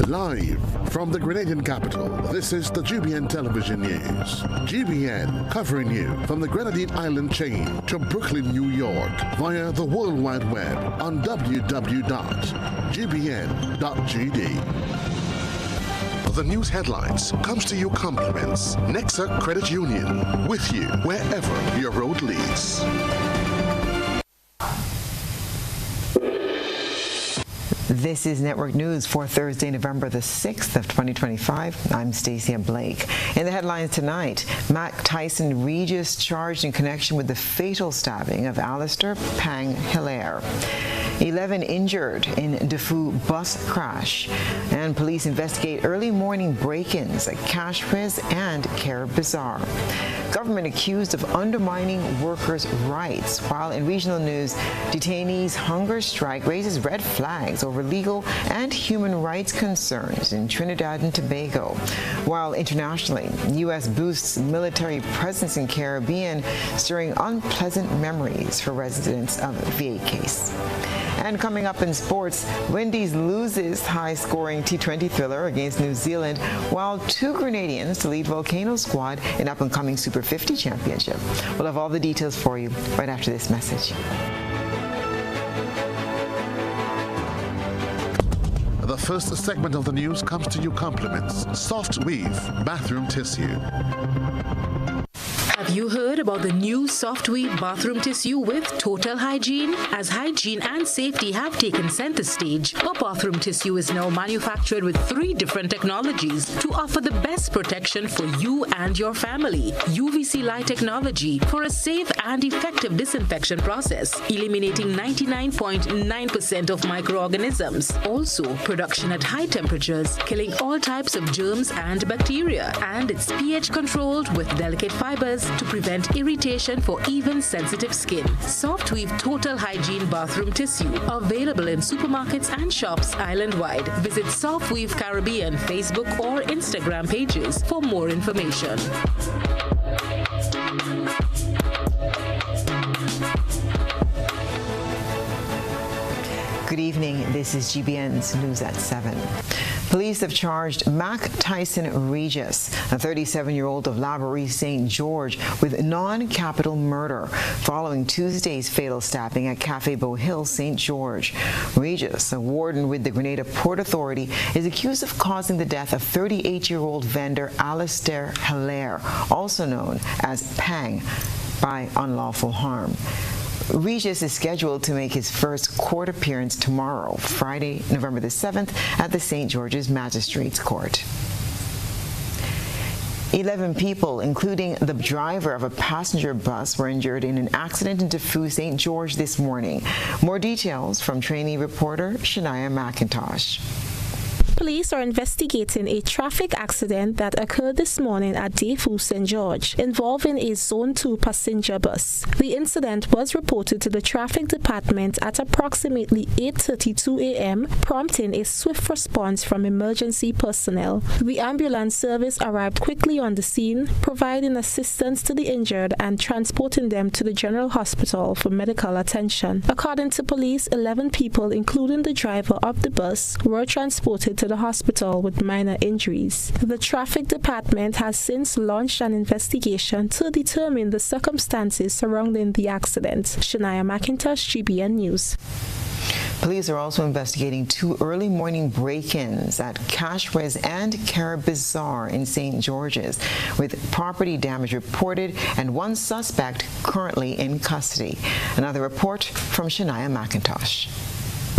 Live from the Grenadian capital, this is the GBN television news. GBN covering you from the Grenadine Island chain to Brooklyn, New York via the World Wide Web on www.gbn.gd. The news headlines comes to you compliments Nexa Credit Union, with you wherever your road leads. This is Network News for Thursday, November the 6th of 2025. I'm Stasia Blake. In the headlines tonight, Mac Tyson Regis charged in connection with the fatal stabbing of Alistair Pang Hilaire. 11 injured in DeFu bus crash, and police investigate early morning break-ins at Cash Priz and Care Bazaar. Government accused of undermining workers' rights, while in regional news, detainees' hunger strike raises red flags over legal and human rights concerns in Trinidad and Tobago. While internationally, U.S. boosts military presence in Caribbean, stirring unpleasant memories for residents of VA case. And coming up in sports, Wendy's loses high-scoring T20 thriller against New Zealand, while two Grenadians to lead Volcano squad in up-and-coming Super 50 Championship. We'll have all the details for you right after this message. The first segment of the news comes to you compliments Soft Weave Bathroom Tissue. Have you heard about the new Soft Weave bathroom tissue with total hygiene? As hygiene and safety have taken center stage, our bathroom tissue is now manufactured with 3 different technologies to offer the best protection for you and your family. UVC light technology for a safe and effective disinfection process, eliminating 99.9% of microorganisms. Also, production at high temperatures, killing all types of germs and bacteria. And it's pH controlled with delicate fibers to prevent irritation for even sensitive skin. Soft Weave Total Hygiene Bathroom Tissue, available in supermarkets and shops island-wide. Visit Soft Weave Caribbean Facebook or Instagram pages for more information. Good evening. This is GBN's News at 7. Police have charged Mac Tyson Regis, a 37-year-old of Laborie, St. George, with non-capital murder following Tuesday's fatal stabbing at Cafe Beau Hill, St. George. Regis, a warden with the Grenada Port Authority, is accused of causing the death of 38-year-old vendor Alistair Hilaire, also known as Pang, by unlawful harm. Regis is scheduled to make his first court appearance tomorrow, Friday, November the 7th, at the St. George's Magistrates Court. 11 people, including the driver of a passenger bus, were injured in an accident in DeFu, St. George this morning. More details from trainee reporter Shania McIntosh. Police are investigating a traffic accident that occurred this morning at DeFu, St. George, involving a Zone 2 passenger bus. The incident was reported to the traffic department at approximately 8:32 a.m., prompting a swift response from emergency personnel. The ambulance service arrived quickly on the scene, providing assistance to the injured and transporting them to the General Hospital for medical attention. According to police, 11 people, including the driver of the bus, were transported to the hospital with minor injuries. The traffic department has since launched an investigation to determine the circumstances surrounding the accident. Shania McIntosh, GBN News. Police are also investigating 2 early morning break-ins at Cash Priz and Care Bazaar in St. George's, with property damage reported and 1 suspect currently in custody. Another report from Shania McIntosh.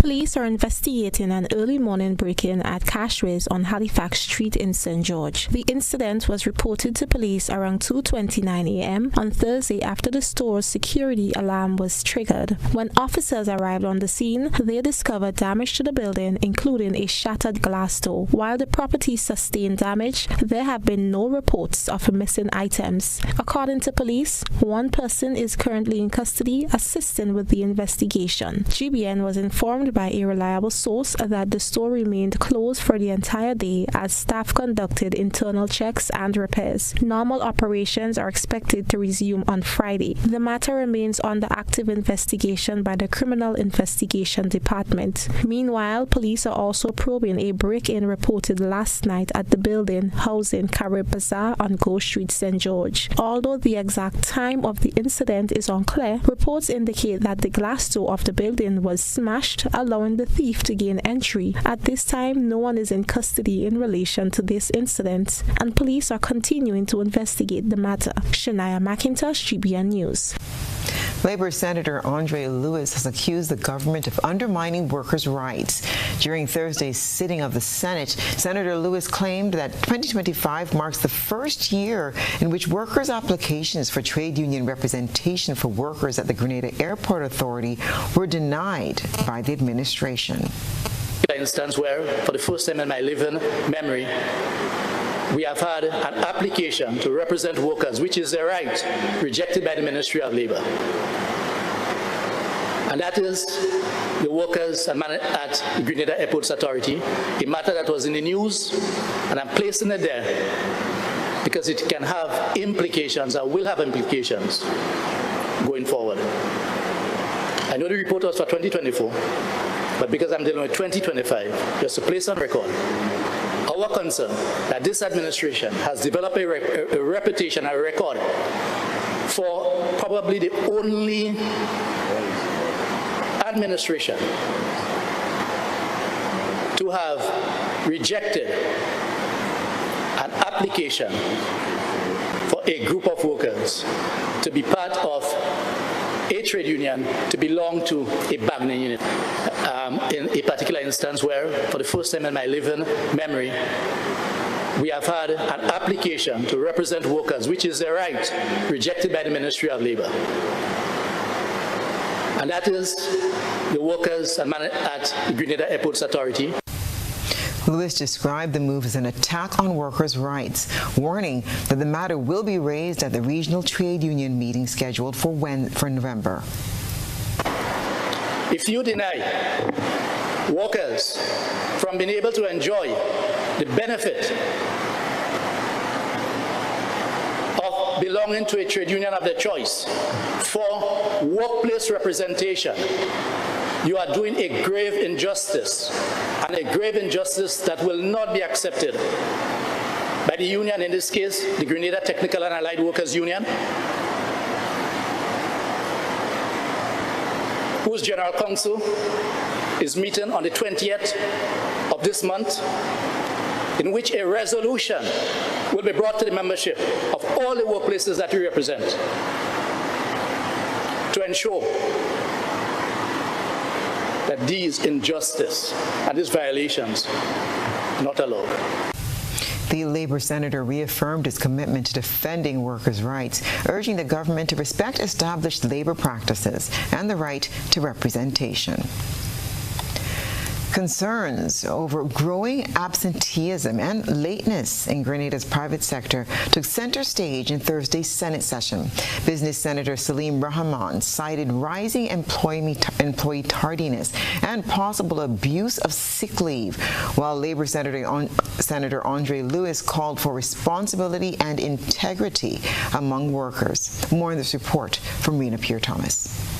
Police are investigating an early morning break-in at Cash Priz on Halifax Street in St. George. The incident was reported to police around 2:29 a.m. on Thursday after the store's security alarm was triggered. When officers arrived on the scene, they discovered damage to the building, including a shattered glass door. While the property sustained damage, there have been no reports of missing items. According to police, 1 person is currently in custody assisting with the investigation. GBN was informed confirmed by a reliable source that the store remained closed for the entire day as staff conducted internal checks and repairs. Normal operations are expected to resume on Friday. The matter remains under active investigation by the Criminal Investigation Department. Meanwhile, police are also probing a break-in reported last night at the building housing Carib Bazaar on Go Street, St. George. Although the exact time of the incident is unclear, reports indicate that the glass door of the building was smashed, allowing the thief to gain entry. At this time, no one is in custody in relation to this incident, and police are continuing to investigate the matter. Shania McIntosh, GBN News. Labour Senator Andre Lewis has accused the government of undermining workers' rights. During Thursday's sitting of the Senate, Senator Lewis claimed that 2025 marks the first year in which workers' applications for trade union representation for workers at the Grenada Airport Authority were denied by the administration. An instance where, for the first time in my living memory, we have had an application to represent workers, which is their right, rejected by the Ministry of Labour. And that is the workers at the Grenada Airports Authority, a matter that was in the news, and I'm placing it there because it can have implications, or will have implications, going forward. I know the report was for 2024, but because I'm dealing with 2025, just to place on record, our concern that this administration has developed a reputation, a record, for probably the only administration to have rejected an application for a group of workers to be part of a trade union, to belong to a bargaining unit. In a particular instance where, for the first time in my living memory, we have had an application to represent workers, which is their right, rejected by the Ministry of Labour. And that is the workers at the Grenada Airports Authority. Lewis described the move as an attack on workers' rights, warning that the matter will be raised at the regional trade union meeting scheduled for November. If you deny workers from being able to enjoy the benefit of belonging to a trade union of their choice for workplace representation, you are doing a grave injustice, and a grave injustice that will not be accepted by the union, in this case, the Grenada Technical and Allied Workers Union, whose General Council is meeting on the 20th of this month, in which a resolution will be brought to the membership of all the workplaces that we represent to ensure that these injustice and these violations are not allowed. The Labour senator reaffirmed his commitment to defending workers' rights, urging the government to respect established labour practices and the right to representation. Concerns over growing absenteeism and lateness in Grenada's private sector took center stage in Thursday's Senate session. Business Senator Salim Rahman cited rising employee tardiness and possible abuse of sick leave, while Labour Senator Andre Lewis called for responsibility and integrity among workers. More in this report from Rena Pierre-Thomas.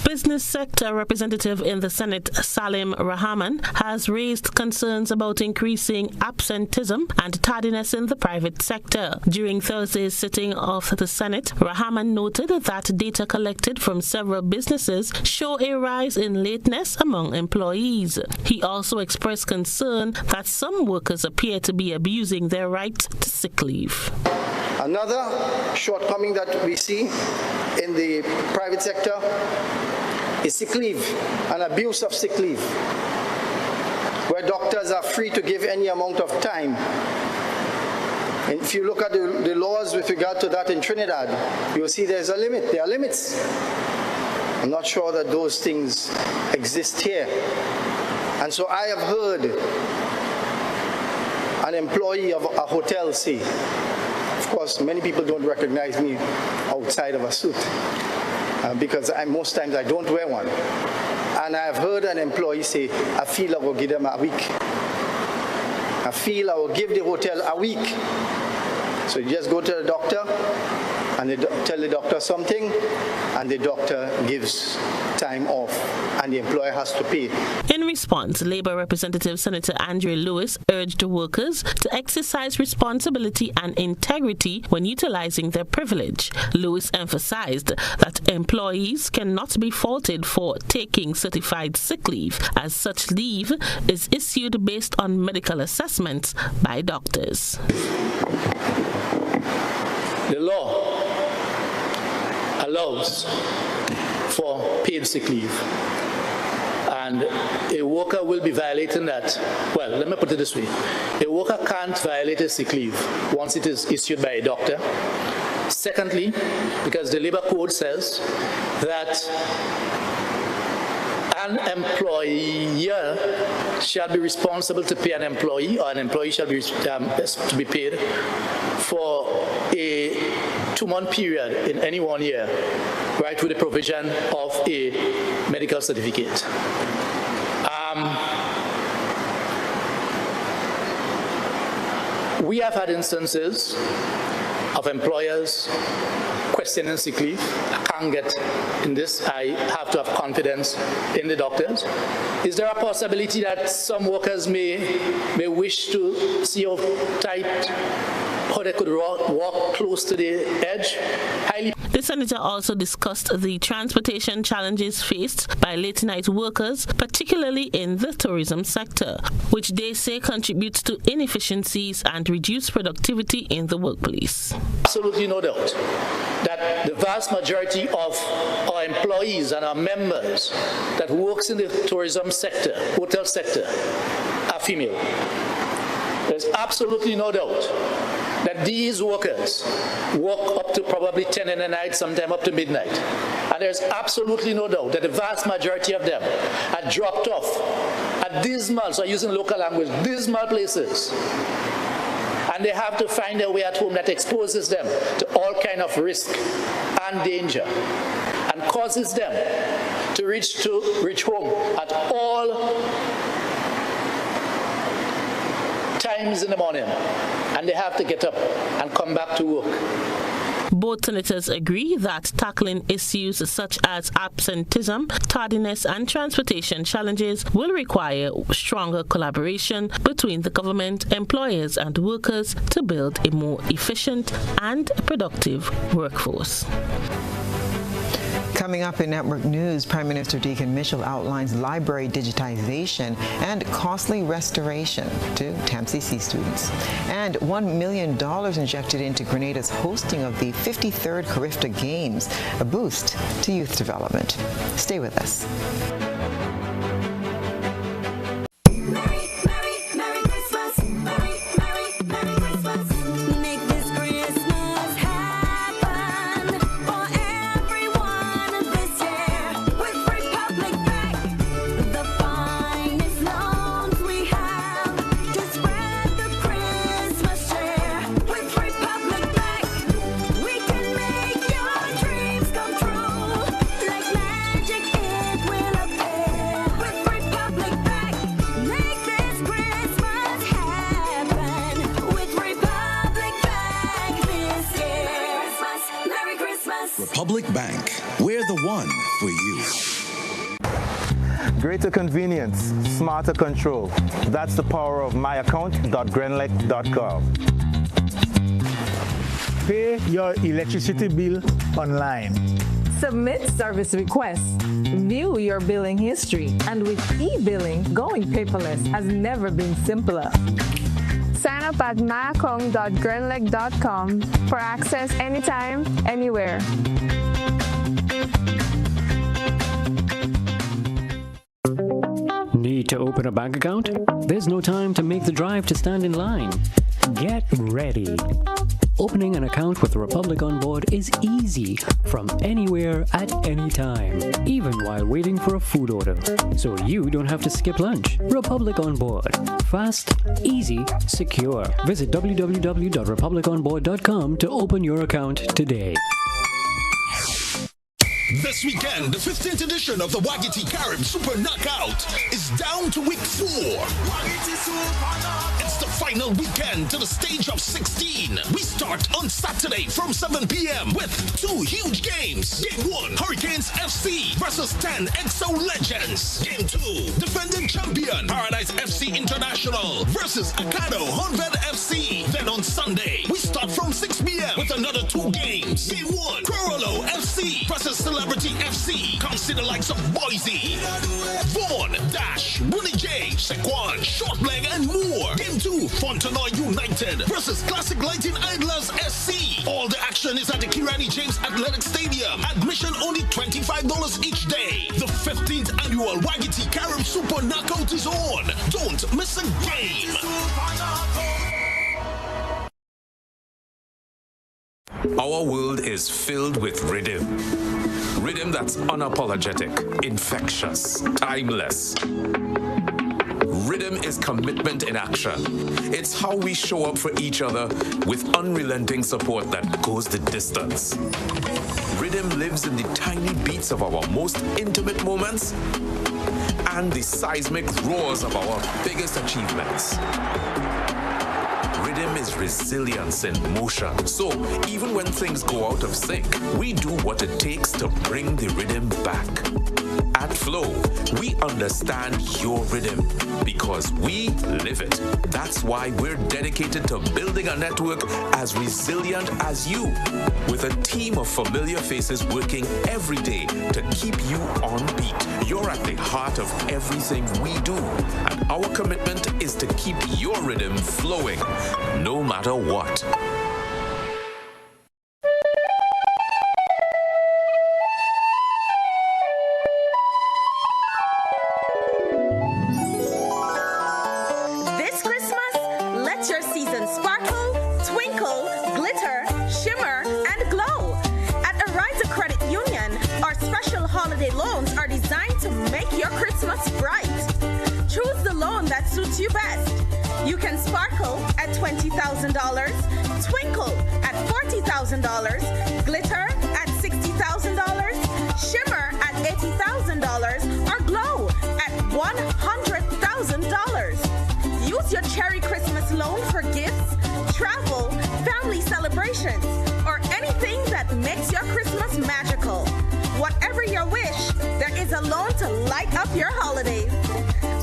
Business sector representative in the Senate, Salim Rahman, has raised concerns about increasing absenteeism and tardiness in the private sector. During Thursday's sitting of the Senate, Rahman noted that data collected from several businesses show a rise in lateness among employees. He also expressed concern that some workers appear to be abusing their right to sick leave. Another shortcoming that we see in the private sector is sick leave, and abuse of sick leave, where doctors are free to give any amount of time. And if you look at the laws with regard to that in Trinidad, you'll see there's a limit. There are limits. I'm not sure that those things exist here. And so I have heard an employee of a hotel say, of course, many people don't recognize me outside of a suit, because most times I don't wear one. And I've heard an employee say, I feel I will give them a week. I feel I will give the hotel a week. So you just go to the doctor and they tell the doctor something, and the doctor gives time off, and the employer has to pay. In response, Labour Representative Senator Andre Lewis urged workers to exercise responsibility and integrity when utilizing their privilege. Lewis emphasized that employees cannot be faulted for taking certified sick leave, as such leave is issued based on medical assessments by doctors. The law allows for paid sick leave, and a worker will be violating that. Well, let me put it this way. A worker can't violate a sick leave once it is issued by a doctor. Secondly, because the Labour Code says that an employer shall be responsible to pay an employee, or an employee shall be to be paid for a 2-month period in any 1 year, right, with the provision of a medical certificate. We have had instances of employers questioning sick leave. I can't get in this. I have to have confidence in the doctors. Is there a possibility that some workers may wish to see how tight, how they could walk close to the edge? The senator also discussed the transportation challenges faced by late-night workers, particularly in the tourism sector, which they say contributes to inefficiencies and reduced productivity in the workplace. Absolutely no doubt that the vast majority of our employees and our members that works in the tourism sector, hotel sector, are female. There's absolutely no doubt that these workers work up to probably 10 in the night, sometime up to midnight. And there's absolutely no doubt that the vast majority of them are dropped off at dismal, so using local language, dismal places. And they have to find their way at home that exposes them to all kind of risk and danger, and causes them to reach home at all times in the morning, and they have to get up and come back to work. Both senators agree that tackling issues such as absenteeism, tardiness, and transportation challenges will require stronger collaboration between the government, employers, and workers to build a more efficient and productive workforce. Coming up in Network News, Prime Minister Deacon Mitchell outlines library digitization and costly restoration to TAMCC students. And $1 million injected into Grenada's hosting of the 53rd Carifta Games, a boost to youth development. Stay with us. Republic Bank, we're the one for you. Greater convenience, smarter control. That's the power of myaccount.grenlec.com. Pay your electricity bill online. Submit service requests. View your billing history. And with e-billing, going paperless has never been simpler. Sign up at myaccount.grenlec.com for access anytime, anywhere. Need to open a bank account? There's no time to make the drive to stand in line. Get ready. Opening an account with Republic On Board is easy from anywhere at any time, even while waiting for a food order. So you don't have to skip lunch. Republic On Board. Fast, easy, secure. Visit www.republiconboard.com to open your account today. This weekend, the 15th edition of the Wagiti Carib Super Knockout is down to week 4. It's the final weekend to the stage of 16. We start on Saturday from 7 p.m. with 2 huge games. Game 1, Hurricanes FC versus 10 EXO Legends. Game 2, defending champion Paradise FC International versus Acado Honved FC. Then on Sunday, we start from 6 p.m. with another 2 games. Game 1, Corolo FC versus Celebrity FC. Come see the likes of Boise, Vaughan, Dash, Rooney J, Sequan, Shortleg, and more. Game 2, Fontenoy United versus Classic Lighting Idlers SC. All the action is at the Kirani James Athletic Stadium. Admission only $25 each day. The 15th annual Wagiti Carib Super Knockout is on. Don't miss a game. Our world is filled with rhythm. Rhythm that's unapologetic, infectious, timeless. Rhythm is commitment in action. It's how we show up for each other with unrelenting support that goes the distance. Rhythm lives in the tiny beats of our most intimate moments and the seismic roars of our biggest achievements. Rhythm is resilience in motion. So even when things go out of sync, we do what it takes to bring the rhythm back. At Flow, we understand your rhythm because we live it. That's why we're dedicated to building a network as resilient as you, with a team of familiar faces working every day to keep you on beat. You're at the heart of everything we do, and our commitment is to keep your rhythm flowing, no matter what. Suits you best. You can sparkle at $20,000, twinkle at $40,000, glitter at $60,000, shimmer at $80,000, or glow at $100,000. Use your Cherry Christmas loan for gifts, travel, family celebrations, or anything that makes your Christmas magical. Whatever your wish, there is a loan to light up your holidays.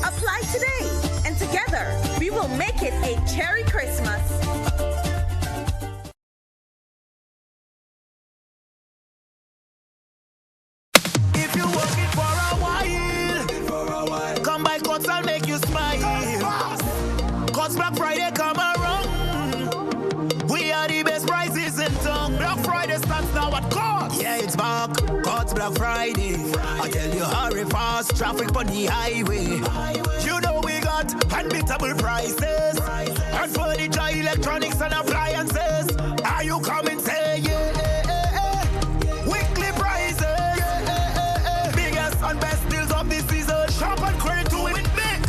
Apply today, and together we will make it a Cherry Christmas. If you're working for a while, come by Cots, I'll make you smile. Cots Black Friday come around. We are the best prices in town. Black Friday starts now at Cots. Yeah, it's back. Cots Black Friday. I tell you, hurry fast, traffic on the highway. You know we got unbeatable prices. And furniture, electronics, and appliances. Are you coming? Say yeah. Weekly prices. Biggest and best deals of this season. Shop and credit to it big.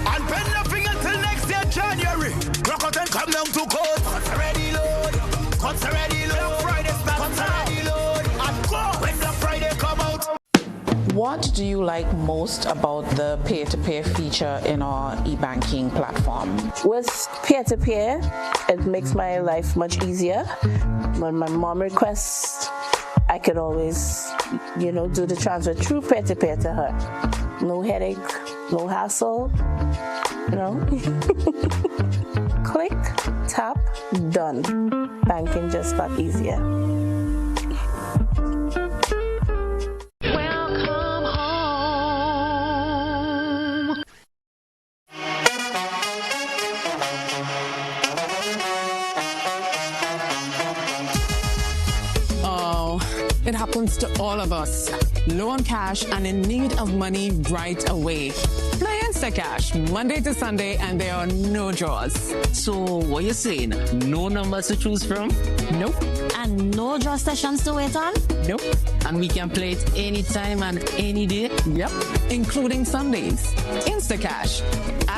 And pay nothing until next year, January. Rock out and come down to Coats. Cots already load. Cots already load. Black Friday starts. Cots already load. And go when Black Friday come out. What do you like most about the peer-to-peer feature in our e-banking platform? With peer-to-peer, it makes my life much easier. When my mom requests, I can always, do the transfer through peer-to-peer to her. No headache, no hassle, Click, tap, done. Banking just got easier. It happens to all of us. Low on cash and in need of money right away. Play Instacash Monday to Sunday and there are no draws. So what you saying? No numbers to choose from? Nope. And no draw sessions to wait on? Nope. And we can play it anytime and any day? Yep. Including Sundays. Instacash.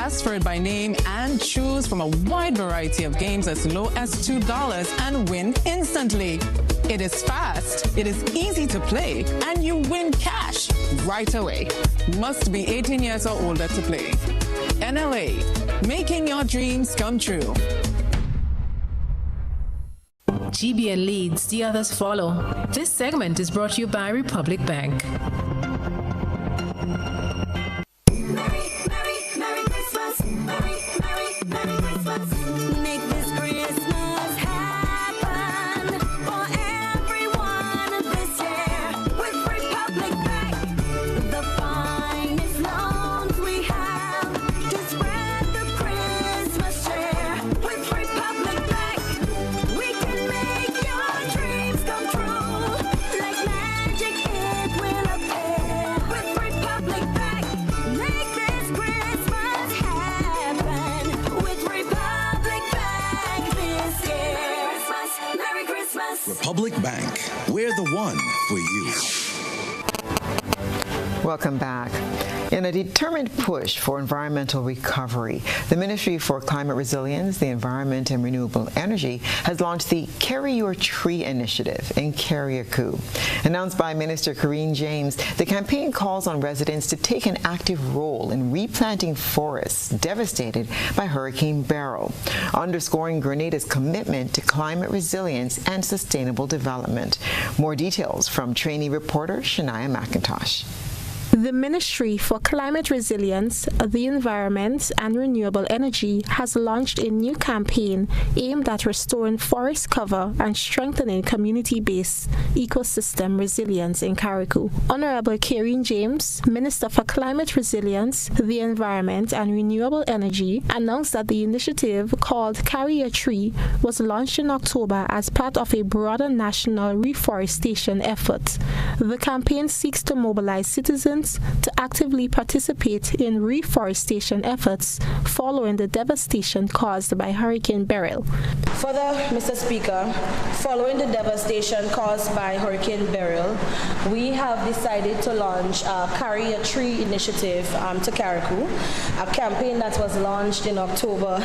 Ask for it by name and choose from a wide variety of games as low as $2 and win instantly. It is fast, it is easy to play, and you win cash right away. Must be 18 years or older to play. NLA, making your dreams come true. GBN leads, the others follow. This segment is brought to you by Republic Bank. Merry Christmas. Merry Christmas. Make this Christmas happen for everyone this year with Republic Bank. The finest loans we have to spread the Christmas cheer. With Republic Bank, we can make your dreams come true. Like magic, it will appear. With Republic Bank, make this Christmas happen. With Republic Bank this year. Merry Christmas. Republic Bank, we're the one for you. Welcome back. In a determined push for environmental recovery, the Ministry for Climate Resilience, the Environment and Renewable Energy has launched the Carry Your Tree initiative in Carriacou. Announced by Minister Karine James, the campaign calls on residents to take an active role in replanting forests devastated by Hurricane Beryl, underscoring Grenada's commitment to climate resilience and sustainable development. More details from trainee reporter Shania McIntosh. The Ministry for Climate Resilience, the Environment and Renewable Energy has launched a new campaign aimed at restoring forest cover and strengthening community-based ecosystem resilience in Carriacou. Honorable Karine James, Minister for Climate Resilience, the Environment and Renewable Energy, announced that the initiative called Carry a Tree was launched in October as part of a broader national reforestation effort. The campaign seeks to mobilize citizens to actively participate in reforestation efforts following the devastation caused by Hurricane Beryl. Further, Mr. Speaker, following the devastation caused by Hurricane Beryl, we have decided to launch a Carry a Tree initiative to Carriacou, a campaign that was launched in October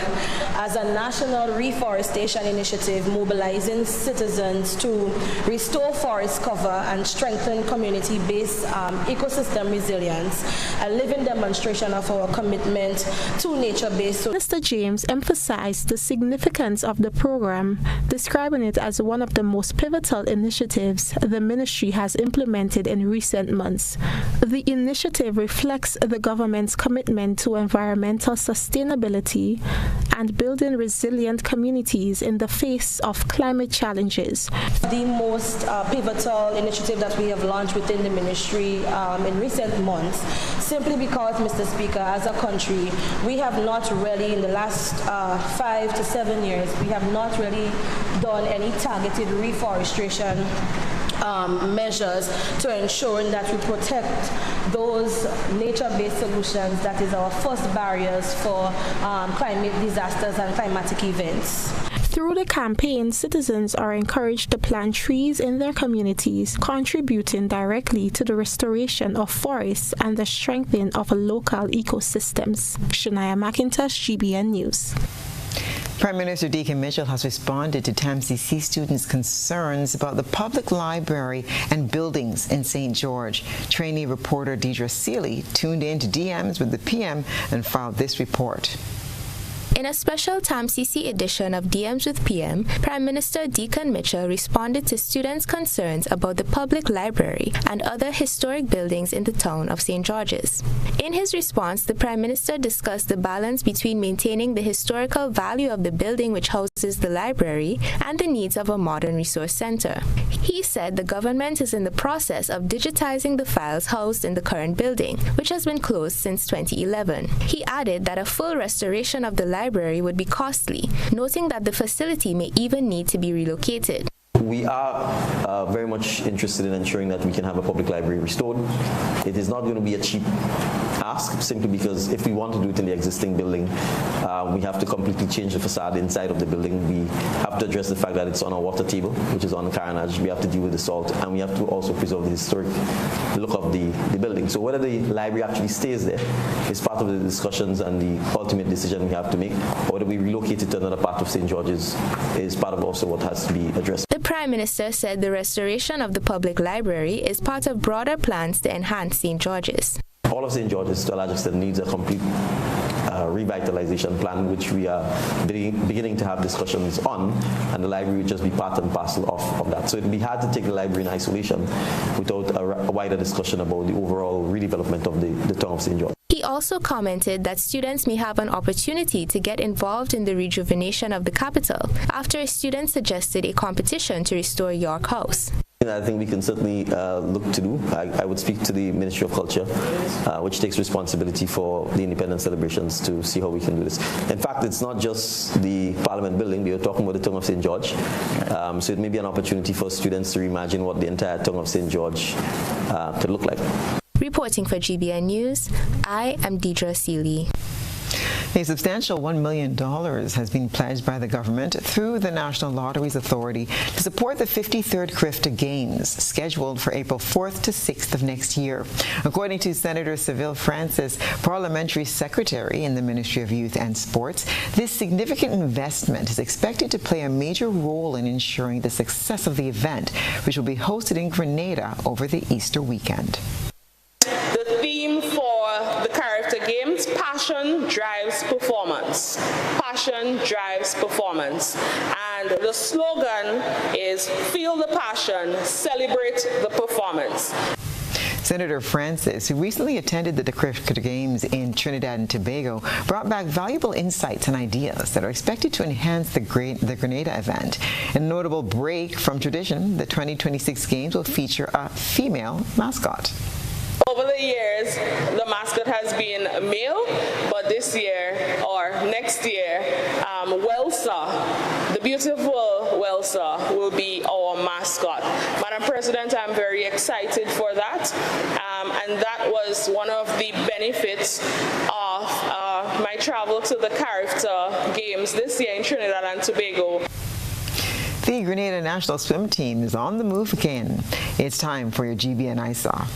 as a national reforestation initiative mobilizing citizens to restore forest cover and strengthen community-based ecosystem resilience, a living demonstration of our commitment to nature-based. Mr. James emphasized the significance of the program, describing it as one of the most pivotal initiatives the ministry has implemented in recent months. The initiative reflects the government's commitment to environmental sustainability and building resilient communities in the face of climate challenges. The most pivotal initiative that we have launched within the ministry in recent months, simply because, Mr. Speaker, as a country, we have not really, in the last 5 to 7 years, we have not really done any targeted reforestation measures to ensure that we protect those nature-based solutions that is our first barriers for climate disasters and climatic events. Through the campaign, citizens are encouraged to plant trees in their communities, contributing directly to the restoration of forests and the strengthening of local ecosystems. Shania McIntosh, GBN News. Prime Minister Deacon Mitchell has responded to TAMCC students' concerns about the public library and buildings in St. George. Trainee reporter Deidre Seeley tuned in to DMs with the PM and filed this report. In a special TAMCC edition of DMs with PM, Prime Minister Deacon Mitchell responded to students' concerns about the public library and other historic buildings in the town of St. George's. In his response, the Prime Minister discussed the balance between maintaining the historical value of the building which houses the library and the needs of a modern resource center. He said the government is in the process of digitizing the files housed in the current building, which has been closed since 2011. He added that a full restoration of the library would be costly, noting that the facility may even need to be relocated. We are very much interested in ensuring that we can have a public library restored. It is not going to be a cheap ask, simply because if we want to do it in the existing building, we have to completely change the facade inside of the building. We have to address the fact that it's on a water table, which is on carnage. We have to deal with the salt, and we have to also preserve the historic look of the building. So whether the library actually stays there is part of the discussions and the ultimate decision we have to make, or whether we relocate it to another part of St. George's is part of also what has to be addressed. The Prime Minister said the restoration of the public library is part of broader plans to enhance St. George's. All of St. George's, to a large extent, needs a complete revitalization plan, which we are beginning to have discussions on, and the library would just be part and parcel of that. So it would be hard to take the library in isolation without a wider discussion about the overall redevelopment of the town of St. George. He also commented that students may have an opportunity to get involved in the rejuvenation of the capital after a student suggested a competition to restore York House. I think we can certainly look to do. I would speak to the Ministry of Culture, which takes responsibility for the independence celebrations, to see how we can do this. In fact, it's not just the Parliament building. We are talking about the town of St. George. So it may be an opportunity for students to reimagine what the entire town of St. George could look like. Reporting for GBN News, I am Deidre Seeley. A substantial $1 million has been pledged by the government through the National Lotteries Authority to support the 53rd CRIFTA Games, scheduled for April 4th to 6th of next year. According to Senator Seville Francis, Parliamentary Secretary in the Ministry of Youth and Sports, this significant investment is expected to play a major role in ensuring the success of the event, which will be hosted in Grenada over the Easter weekend. The theme for the CRIFTA Games, Passion Drives Performance. Passion drives performance. And the slogan is Feel the Passion, Celebrate the Performance. Senator Francis, who recently attended the CRIFTA Games in Trinidad and Tobago, brought back valuable insights and ideas that are expected to enhance the Grenada event. In a notable break from tradition, the 2026 Games will feature a female mascot. Over the years, the mascot has been a male, but this year or next year, Welsa, the beautiful Welsa, will be our mascot. Madam President, I'm very excited for that, and that was one of the benefits of my travel to the CRIFTA Games this year in Trinidad and Tobago. The Grenada national swim team is on the move again. It's time for your GBN ISAW.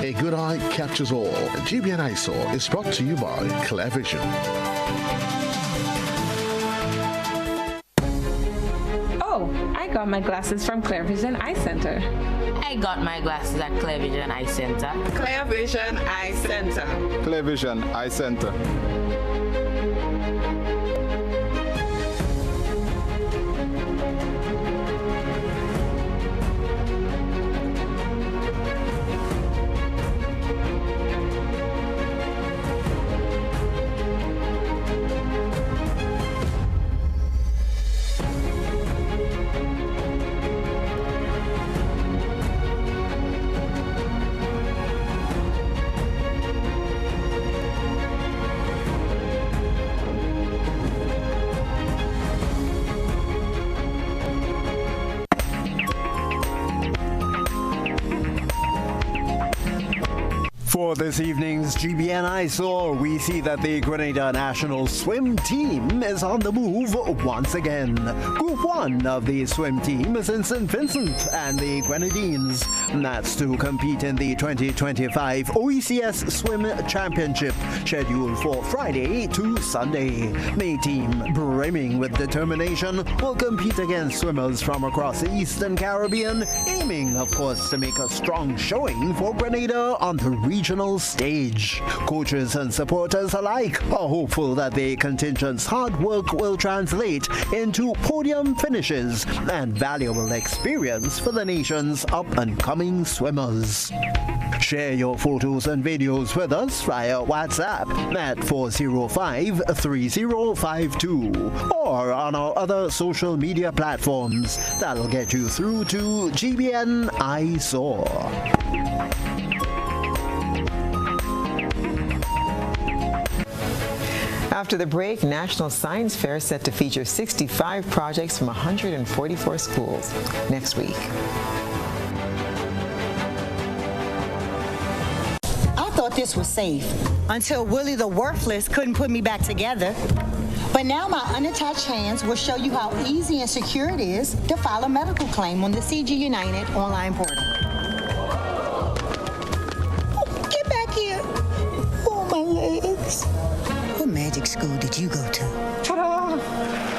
A good eye captures all. GBN ISAW is brought to you by Clearvision. Oh, I got my glasses from Clearvision Eye Center. I got my glasses at Clearvision Eye Center. Clearvision Eye Center. Clearvision Eye Center. For this evening's GBN ISAW, we see that the Grenada national swim team is on the move once again. Group 1 of the swim team is in St. Vincent and the Grenadines. That's to compete in the 2025 OECS Swim Championship, scheduled for Friday to Sunday. The team, brimming with determination, will compete against swimmers from across the Eastern Caribbean, aiming, of course, to make a strong showing for Grenada on the regional stage. Coaches and supporters alike are hopeful that the contingent's hard work will translate into podium finishes and valuable experience for the nation's up-and-coming swimmers. Share your photos and videos with us via WhatsApp at 405-3052 or on our other social media platforms. That'll get you through to GBN ISAW. After the break, National Science Fair set to feature 65 projects from 144 schools next week. this was safe until Willie the Worthless couldn't put me back together. But now my unattached hands will show you how easy and secure it is to file a medical claim on the CG United online portal. Oh, get back here. Oh, my legs. What magic school did you go to? Ta-da!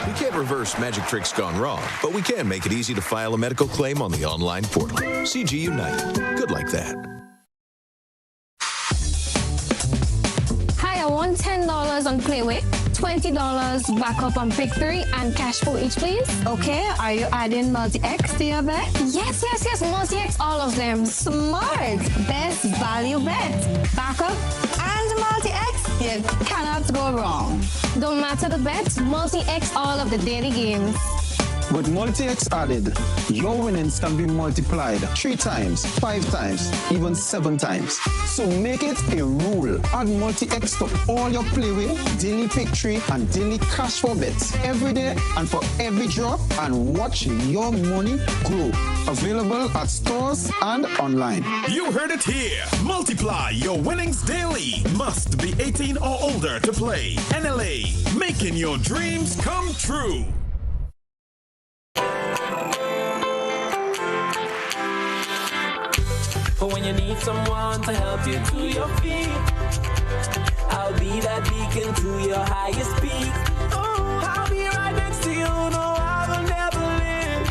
We can't reverse magic tricks gone wrong, but we can make it easy to file a medical claim on the online portal. CG United. Good like that. Hi, I want $10 on Playway, $20 backup on Pick 3, and cash for each, please. Okay, are you adding multi-X to your bet? Yes, multi-X, all of them. Smart. Best value bet. Backup and multi-X, you cannot go wrong. Don't matter the bet, multi-X all of the daily games. With multi-X added, your winnings can be multiplied 3 times, 5 times, even 7 times. So make it a rule. Add multi-X to all your Playway, daily Pick 3, and daily cash for bets every day and for every drop, and watch your money grow. Available at stores and online. You heard it here. Multiply your winnings daily. Must be 18 or older to play. NLA, making your dreams come true. But when you need someone to help you to your feet, I'll be that beacon to your highest peak. Oh, I'll be right next to you, no, I will never leave.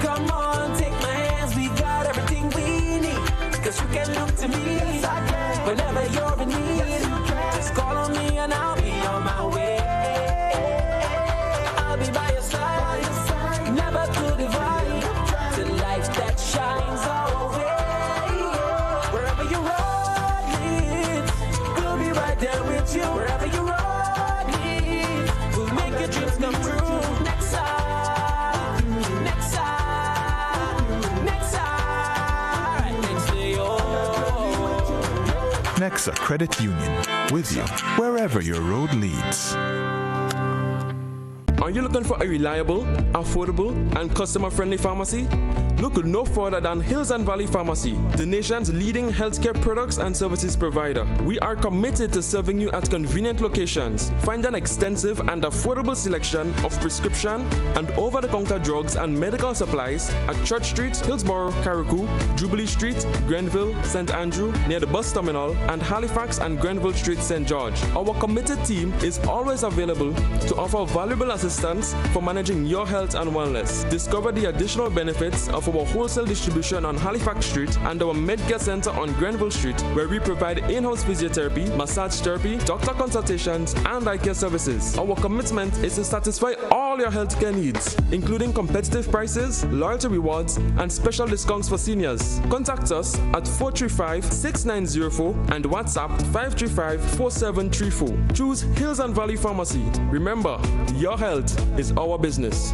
Come on, take my hands, we got everything we need. Cause you can look to me, yes, I can. Whenever you're in need, yes, you can. Just call on me and I'll be on my way. I'll be by your side, never to divide. The light that shines our way. Wherever you road leads, we'll make your dreams come true. Next time, next time, next time, next to you. Nexa Credit Union, with you wherever your road leads. Are you looking for a reliable, affordable, and customer-friendly pharmacy? Look no further than Hills and Valley Pharmacy, the nation's leading healthcare products and services provider. We are committed to serving you at convenient locations. Find an extensive and affordable selection of prescription and over-the-counter drugs and medical supplies at Church Street, Hillsborough, Carriacou, Jubilee Street, Grenville, St. Andrew, near the bus terminal, and Halifax and Grenville Street, St. George. Our committed team is always available to offer valuable assistance for managing your health and wellness. Discover the additional benefits of our wholesale distribution on Halifax Street and our Medcare Center on Grenville Street, where we provide in-house physiotherapy, massage therapy, doctor consultations, and eye care services. Our commitment is to satisfy all your healthcare needs, including competitive prices, loyalty rewards, and special discounts for seniors. Contact us at 435-6904 and WhatsApp 535-4734. Choose Hills and Valley Pharmacy. Remember, your health is our business.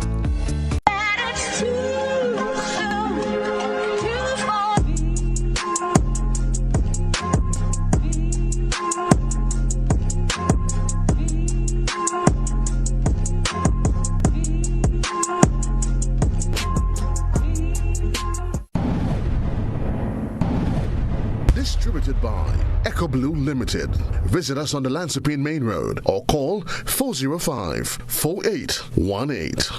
Distributed by Echo Blue Limited. Visit us on the Lansopine Main Road or call 405-4818.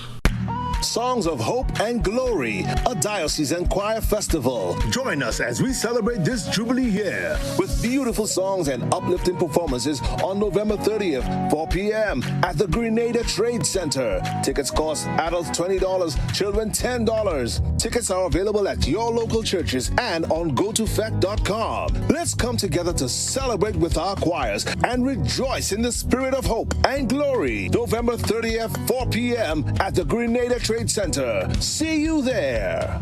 Songs of Hope and Glory, a diocesan choir festival. Join us as we celebrate this Jubilee year with beautiful songs and uplifting performances on November 30th, 4 p.m. at the Grenada Trade Center. Tickets cost adults $20, children $10. Tickets are available at your local churches and on gotofect.com. Let's come together to celebrate with our choirs and rejoice in the spirit of hope and glory. November 30th, 4 p.m. at the Grenada Trade Center. See you there.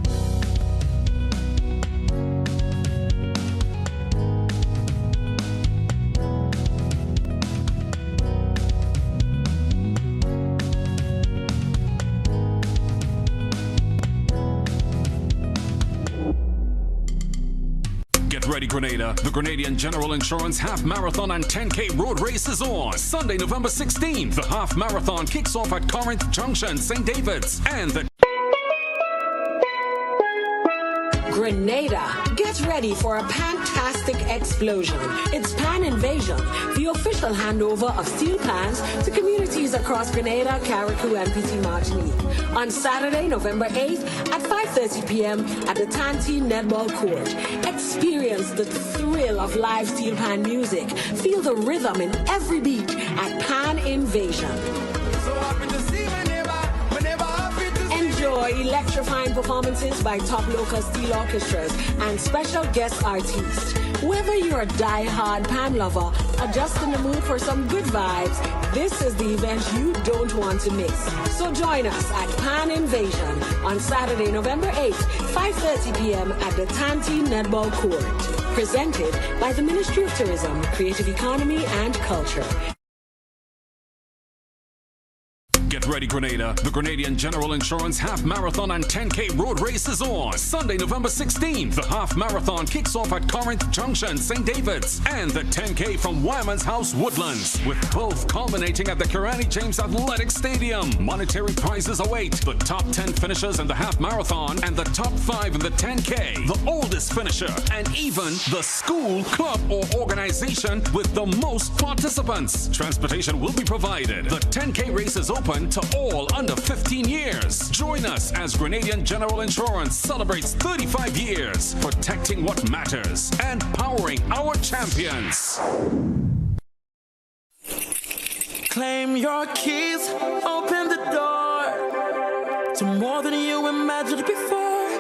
Get ready, Grenada. The Grenadian General Insurance Half Marathon and 10K Road Race is on. Sunday, November 16th. The half marathon kicks off at Corinth Junction, St. David's, and the Grenada, get ready for a fantastic explosion. It's Pan Invasion, the official handover of steel pans to communities across Grenada, Carriacou, and Petit Martinique on Saturday, November 8th at 5:30 p.m. at the Tanti Netball Court. Experience the thrill of live steel pan music. Feel the rhythm in every beat at Pan Invasion. Enjoy electrifying performances by top local steel orchestras and special guest artists. Whether you're a die-hard pan lover or just in the mood for some good vibes, this is the event you don't want to miss. So join us at Pan Invasion on Saturday, November 8th, 5:30 p.m. at the Tanti Netball Court. Presented by the Ministry of Tourism, Creative Economy and Culture. Get ready, Grenada. The Grenadian General Insurance Half Marathon and 10K Road Race is on. Sunday, November 16th. The Half Marathon kicks off at Corinth Junction, St. David's, and the 10K from Wyman's House, Woodlands, with both culminating at the Kirani James Athletic Stadium. Monetary prizes await the top 10 finishers in the Half Marathon and the top 5 in the 10K, the oldest finisher, and even the school, club, or organization with the most participants. Transportation will be provided. The 10K race is open to all under 15 years. Join us as Grenadian General Insurance celebrates 35 years, protecting what matters and powering our champions. Claim your keys, open the door to more than you imagined before.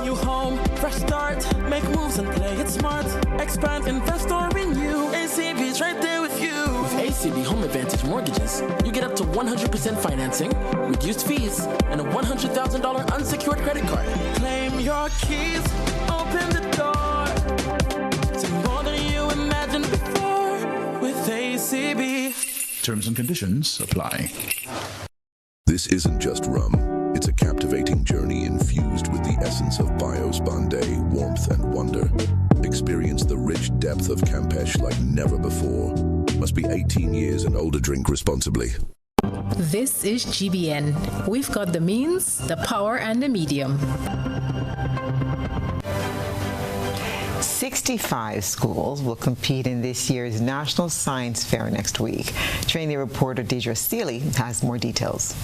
You home, fresh start, make moves and play it smart. Expand, invest or renew. ACB's right there with you. With ACB Home Advantage Mortgages, you get up to 100% financing, reduced fees, and a $100,000 unsecured credit card. Claim your keys, open the door to more than you imagined before with ACB. Terms and conditions apply. This isn't just rum. It's a captivating journey infused with the essence of Bios Bombay, warmth and wonder. Experience the rich depth of Campeche like never before. Must be 18 years and older. Drink responsibly. This is GBN. We've got the means, the power, and the medium. 65 schools will compete in this year's National Science Fair next week. Trainee reporter Deidre Steele has more details.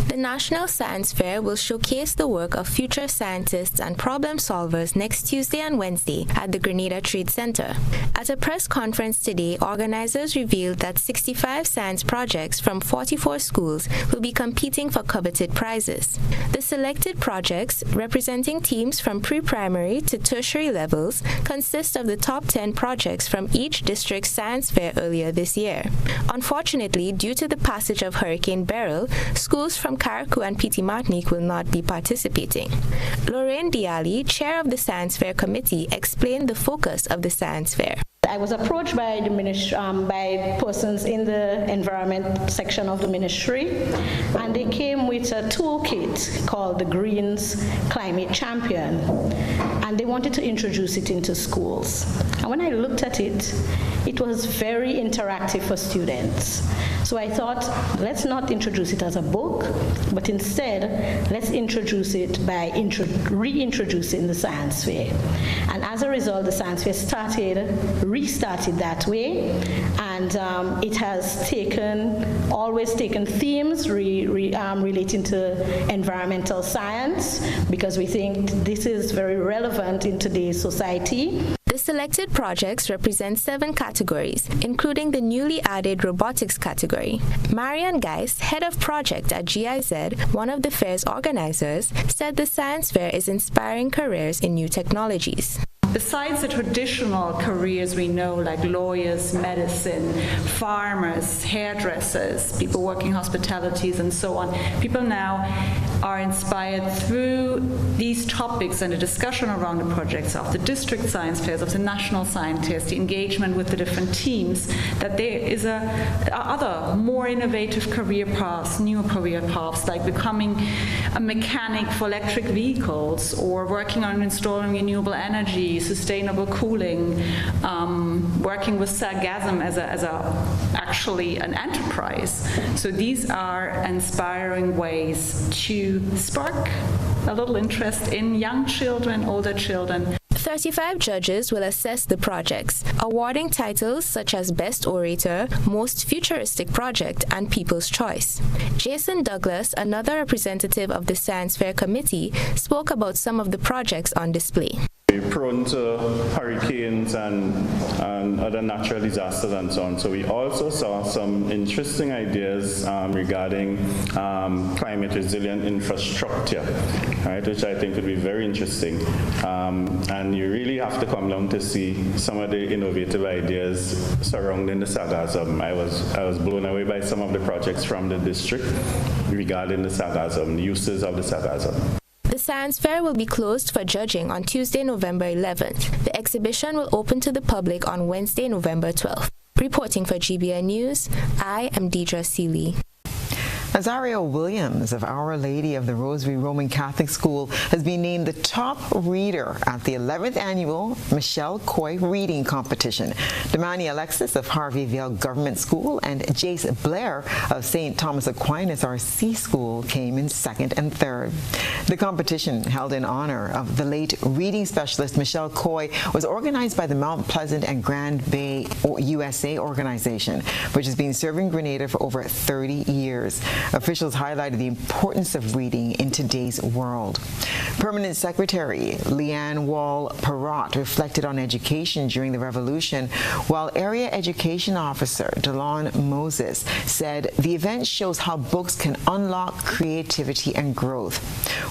The National Science Fair will showcase the work of future scientists and problem solvers next Tuesday and Wednesday at the Grenada Trade Center. At a press conference today, organizers revealed that 65 science projects from 44 schools will be competing for coveted prizes. The selected projects, representing teams from pre-primary to tertiary levels, consist of the top 10 projects from each district's science fair earlier this year. Unfortunately, due to the passage of Hurricane Beryl, schools from Carriacou and Petit Martinique will not be participating. Lorraine Diali, chair of the Science Fair Committee, explained the focus of the Science Fair. I was approached by the ministry, by persons in the environment section of the ministry, and they came with a toolkit called the Greens Climate Champion, and they wanted to introduce it into schools. And when I looked at it, it was very interactive for students. So I thought, let's not introduce it as a book, but instead, let's introduce it by reintroducing the science fair. And as a result, the science fair restarted that way, and it has always taken themes relating to environmental science, because we think this is very relevant in today's society. The selected projects represent 7 categories, including the newly added robotics category. Marianne Geis, head of project at GIZ, one of the fair's organizers, said the science fair is inspiring careers in new technologies. Besides the traditional careers we know, like lawyers, medicine, farmers, hairdressers, people working hospitalities, and so on, people now are inspired through these topics and the discussion around the projects of the district science fairs, of the national scientists, the engagement with the different teams, that there is other more innovative career paths, new career paths, like becoming a mechanic for electric vehicles or working on installing renewable energies sustainable cooling, working with sargassum as actually an enterprise. So these are inspiring ways to spark a little interest in young children, older children. 35 judges will assess the projects, awarding titles such as Best Orator, Most Futuristic Project, and People's Choice. Jason Douglas, another representative of the Science Fair Committee, spoke about some of the projects on display. Prone to hurricanes and other natural disasters and so on. So we also saw some interesting ideas regarding climate resilient infrastructure, right, which I think would be very interesting. And you really have to come down to see some of the innovative ideas surrounding the sargassum. I was blown away by some of the projects from the district regarding the sargassum, the uses of the sargassum. The Science Fair will be closed for judging on Tuesday, November 11th. The exhibition will open to the public on Wednesday, November 12th. Reporting for GBN News, I am Deidre Seeley. Nazario Williams of Our Lady of the Rosary Roman Catholic School has been named the top reader at the 11th annual Michelle Coy Reading Competition. Damani Alexis of Harveyville Government School and Jace Blair of St. Thomas Aquinas RC School came in second and third. The competition, held in honor of the late reading specialist Michelle Coy, was organized by the Mount Pleasant and Grand Bay USA organization, which has been serving Grenada for over 30 years. Officials highlighted the importance of reading in today's world. Permanent Secretary Leanne Wall-Perrott reflected on education during the revolution, while Area Education Officer Delon Moses said the event shows how books can unlock creativity and growth.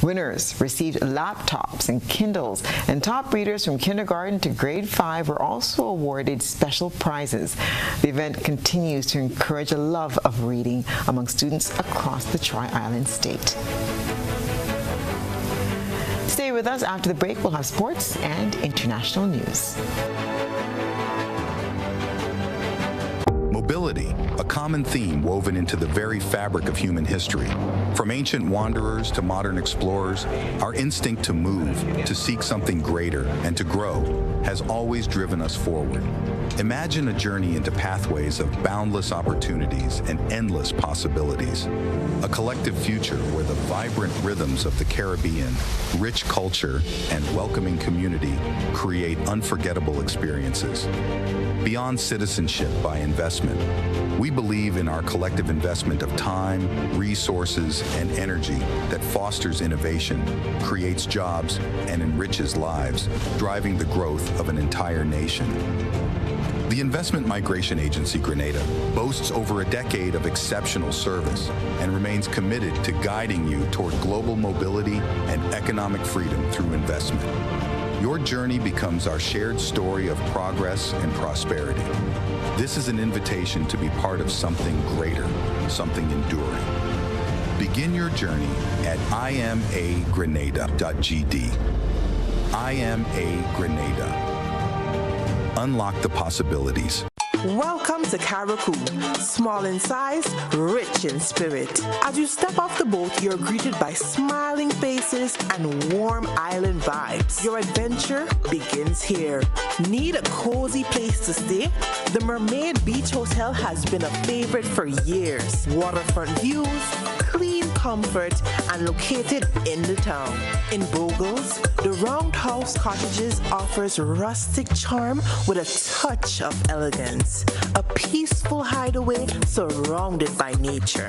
Winners received laptops and Kindles, and top readers from kindergarten to grade 5 were also awarded special prizes. The event continues to encourage a love of reading among students across the Tri-Island state. Stay with us. After the break, we'll have sports and international news. Mobility, a common theme woven into the very fabric of human history. From ancient wanderers to modern explorers, our instinct to move, to seek something greater, and to grow has always driven us forward. Imagine a journey into pathways of boundless opportunities and endless possibilities. A collective future where the vibrant rhythms of the Caribbean, rich culture, and welcoming community create unforgettable experiences. Beyond citizenship by investment, we believe in our collective investment of time, resources, and energy that fosters innovation, creates jobs, and enriches lives, driving the growth of an entire nation. The Investment Migration Agency Grenada boasts over a decade of exceptional service and remains committed to guiding you toward global mobility and economic freedom through investment. Your journey becomes our shared story of progress and prosperity. This is an invitation to be part of something greater, something enduring. Begin your journey at imagrenada.gd. IMA Grenada. Unlock the possibilities. Welcome to Caracou. Small in size, rich in spirit. As you step off the boat, you're greeted by smiling faces and warm island vibes. Your adventure begins here. Need a cozy place to stay? The Mermaid Beach Hotel has been a favorite for years. Waterfront views, clean comfort, and located in the town. In Bogles, the Roundhouse Cottages offers rustic charm with a touch of elegance. A peaceful hideaway surrounded by nature.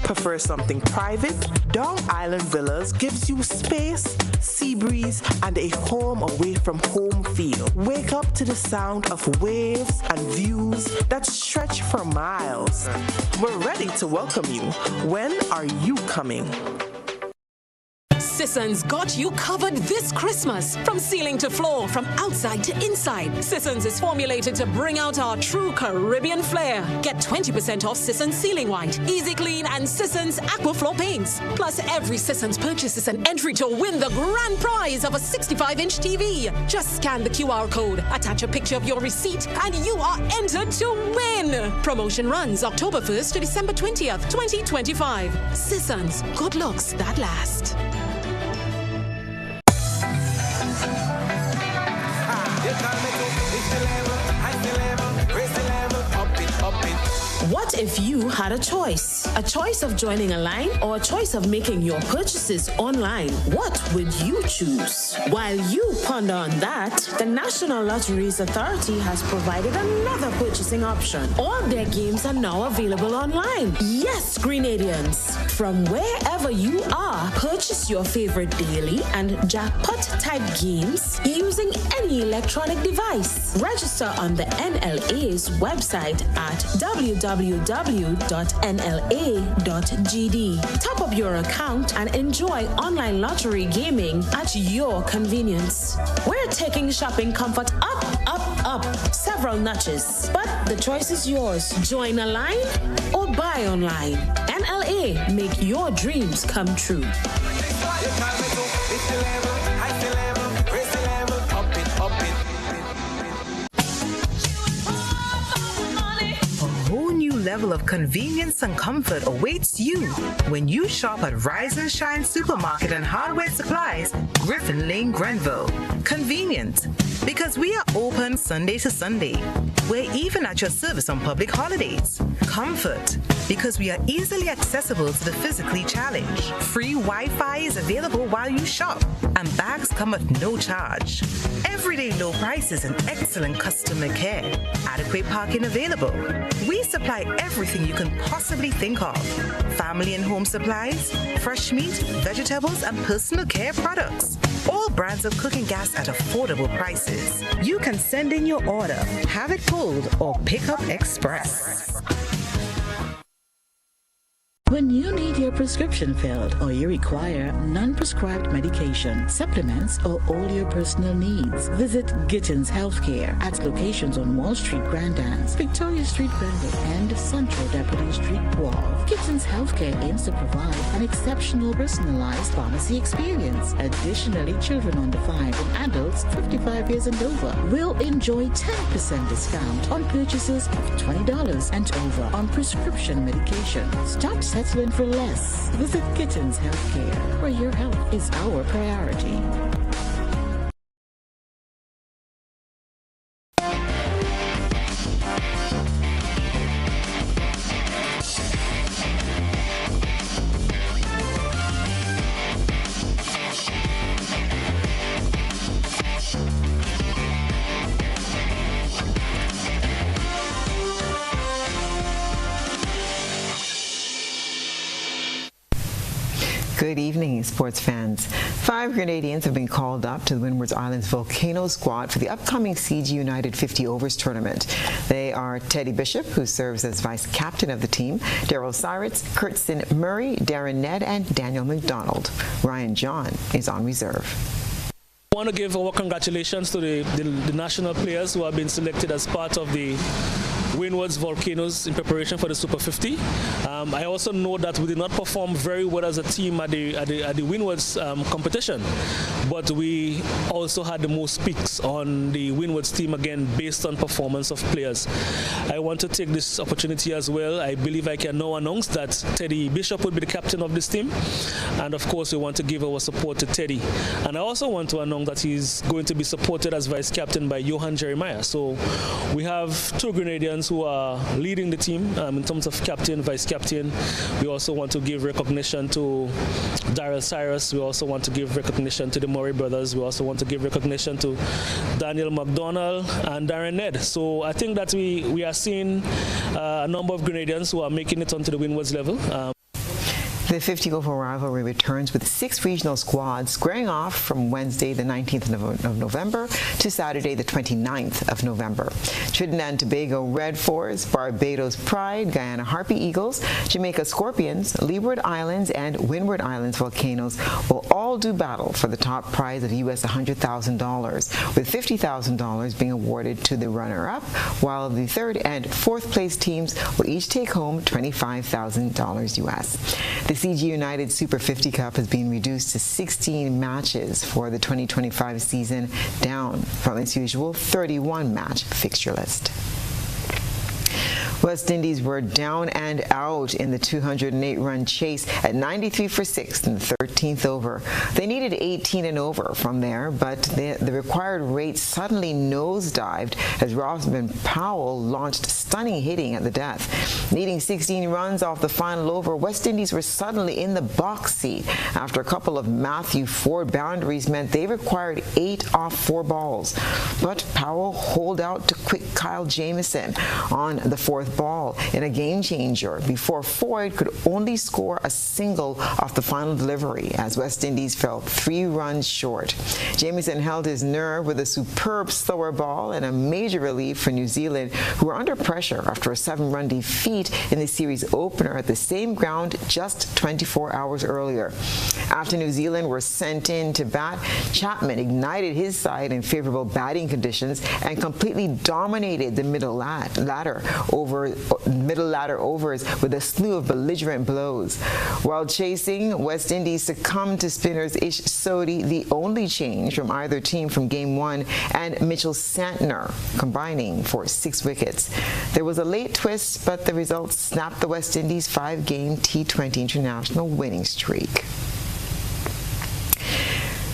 Prefer something private? Dong Island Villas gives you space, sea breeze, and a home away from home feel. Wake up to the sound of waves and views that stretch for miles. We're ready to welcome you. When are you coming? Sisson's got you covered this Christmas. From ceiling to floor, from outside to inside, Sisson's is formulated to bring out our true Caribbean flair. Get 20% off Sisson's Ceiling White, Easy Clean, and Sisson's Aquaflow paints. Plus, every Sisson's purchase is an entry to win the grand prize of a 65-inch TV. Just scan the QR code, attach a picture of your receipt, and you are entered to win. Promotion runs October 1st to December 20th, 2025. Sisson's, good looks that last. What if you had a choice? A choice of joining a line or a choice of making your purchases online? What would you choose? While you ponder on that, the National Lotteries Authority has provided another purchasing option. All their games are now available online. Yes, Grenadians, from wherever you are, purchase your favorite daily and jackpot type games using any electronic device. Register on the NLA's website at www.nla.gd. Top up your account and enjoy online lottery gaming at your convenience. We're taking shopping comfort up, up, up several notches, but the choice is yours. Join a line or buy online. NLA, make your dreams come true. Level of convenience and comfort awaits you when you shop at Rise and Shine Supermarket and Hardware Supplies, Griffin Lane, Grenville. Convenient, because we are open Sunday to Sunday. We're even at your service on public holidays. Comfort, because we are easily accessible to the physically challenged. Free Wi-Fi is available while you shop, and bags come at no charge. Everyday low prices and excellent customer care. Adequate parking available. We supply everything you can possibly think of. Family and home supplies, fresh meat, vegetables, and personal care products. All brands of cooking gas at affordable prices. You can send in your order, have it pulled, or pick up express. When you need your prescription filled or you require non-prescribed medication, supplements, or all your personal needs, visit Gittins Healthcare at locations on Wall Street, Grand Anse, Victoria Street, Grenville, and Central Deputy Street, Wharf. Gittins Healthcare aims to provide an exceptional personalized pharmacy experience. Additionally, children under 5 and adults 55 years and over will enjoy 10% discount on purchases of $20 and over on prescription medication. Stop settling for less. Visit Gittins Healthcare, where your health is our priority. Good evening, sports fans. 5 Grenadians have been called up to the Windward Islands Volcano squad for the upcoming CG United 50 Overs tournament. They are Teddy Bishop, who serves as vice captain of the team, Daryl Cyrus, Kurtzson Murray, Darren Ned, and Daniel McDonald. Ryan John is on reserve. I want to give our congratulations to the national players who have been selected as part of the Windward's Volcanoes in preparation for the Super 50. I also know that we did not perform very well as a team at the Windward's competition, but we also had the most picks on the Windward's team again based on performance of players. I want to take this opportunity as well. I believe I can now announce that Teddy Bishop will be the captain of this team, and of course we want to give our support to Teddy. And I also want to announce that he's going to be supported as vice captain by Johan Jeremiah. So we have 2 Grenadians who are leading the team in terms of captain, vice captain. We also want to give recognition to Daryl Cyrus. We also want to give recognition to the Murray brothers. We also want to give recognition to Daniel McDonald and Darren Ned. So I think that we are seeing a number of Grenadians who are making it onto the Windward's level. The 50 over rivalry returns with 6 regional squads squaring off from Wednesday the 19th of November to Saturday the 29th of November. Trinidad and Tobago Red Fours, Barbados Pride, Guyana Harpy Eagles, Jamaica Scorpions, Leeward Islands, and Windward Islands Volcanoes will all do battle for the top prize of US $100,000, with $50,000 being awarded to the runner-up, while the 3rd and 4th place teams will each take home $25,000 US. The CG United Super 50 Cup has been reduced to 16 matches for the 2025 season, down from its usual 31-match fixture list. West Indies were down and out in the 208-run chase at 93 for 6 in the 13th over. They needed 18 and over from there, but the required rate suddenly nosedived as Rossman Powell launched stunning hitting at the death. Needing 16 runs off the final over, West Indies were suddenly in the box seat after a couple of Matthew Ford boundaries meant they required 8 off 4 balls. But Powell holed out to quick Kyle Jamieson on the 4th ball in a game-changer before Ford could only score a single off the final delivery as West Indies fell 3 runs short. Jamieson held his nerve with a superb slower ball and a major relief for New Zealand, who were under pressure after a 7-run defeat in the series opener at the same ground just 24 hours earlier. After New Zealand were sent in to bat, Chapman ignited his side in favorable batting conditions and completely dominated the middle ladder overs with a slew of belligerent blows. While chasing, West Indies succumbed to spinners Ish Sodhi, the only change from either team from Game 1, and Mitchell Santner combining for 6 wickets. There was a late twist, but the results snapped the West Indies' 5-game T20 international winning streak.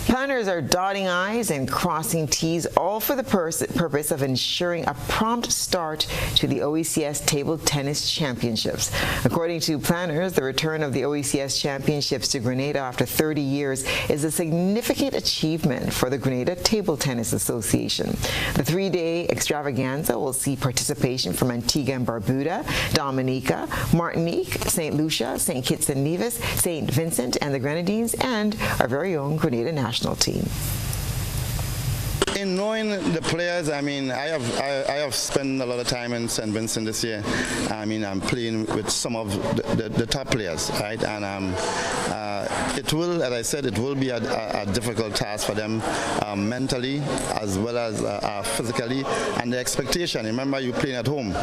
Planners are dotting I's and crossing T's, all for the purpose of ensuring a prompt start to the OECS Table Tennis Championships. According to planners, the return of the OECS Championships to Grenada after 30 years is a significant achievement for the Grenada Table Tennis Association. The 3-day extravaganza will see participation from Antigua and Barbuda, Dominica, Martinique, St. Lucia, St. Kitts and Nevis, St. Vincent and the Grenadines, and our very own Grenada national team. In knowing the players, I mean, I have spent a lot of time in St. Vincent this year. I mean, I'm playing with some of the top players, right? And it will, as I said, it will be a difficult task for them mentally as well as physically. And the expectation, remember, you're playing at home.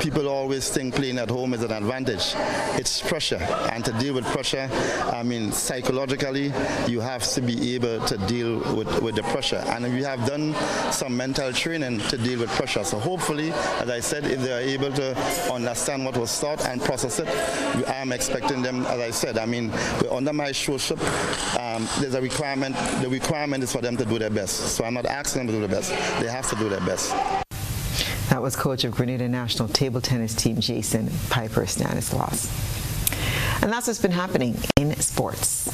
People always think playing at home is an advantage. It's pressure, and to deal with pressure, I mean, psychologically, you have to be able to deal with the pressure. And we have done some mental training to deal with pressure. So hopefully, as I said, if they are able to understand what was taught and process it, I am expecting them, as I said, I mean, under my showship, there's a requirement. The requirement is for them to do their best. So I'm not asking them to do their best. They have to do their best. That was coach of Grenada national table tennis team, Jason Piper Stanislaus. And that's what's been happening in sports.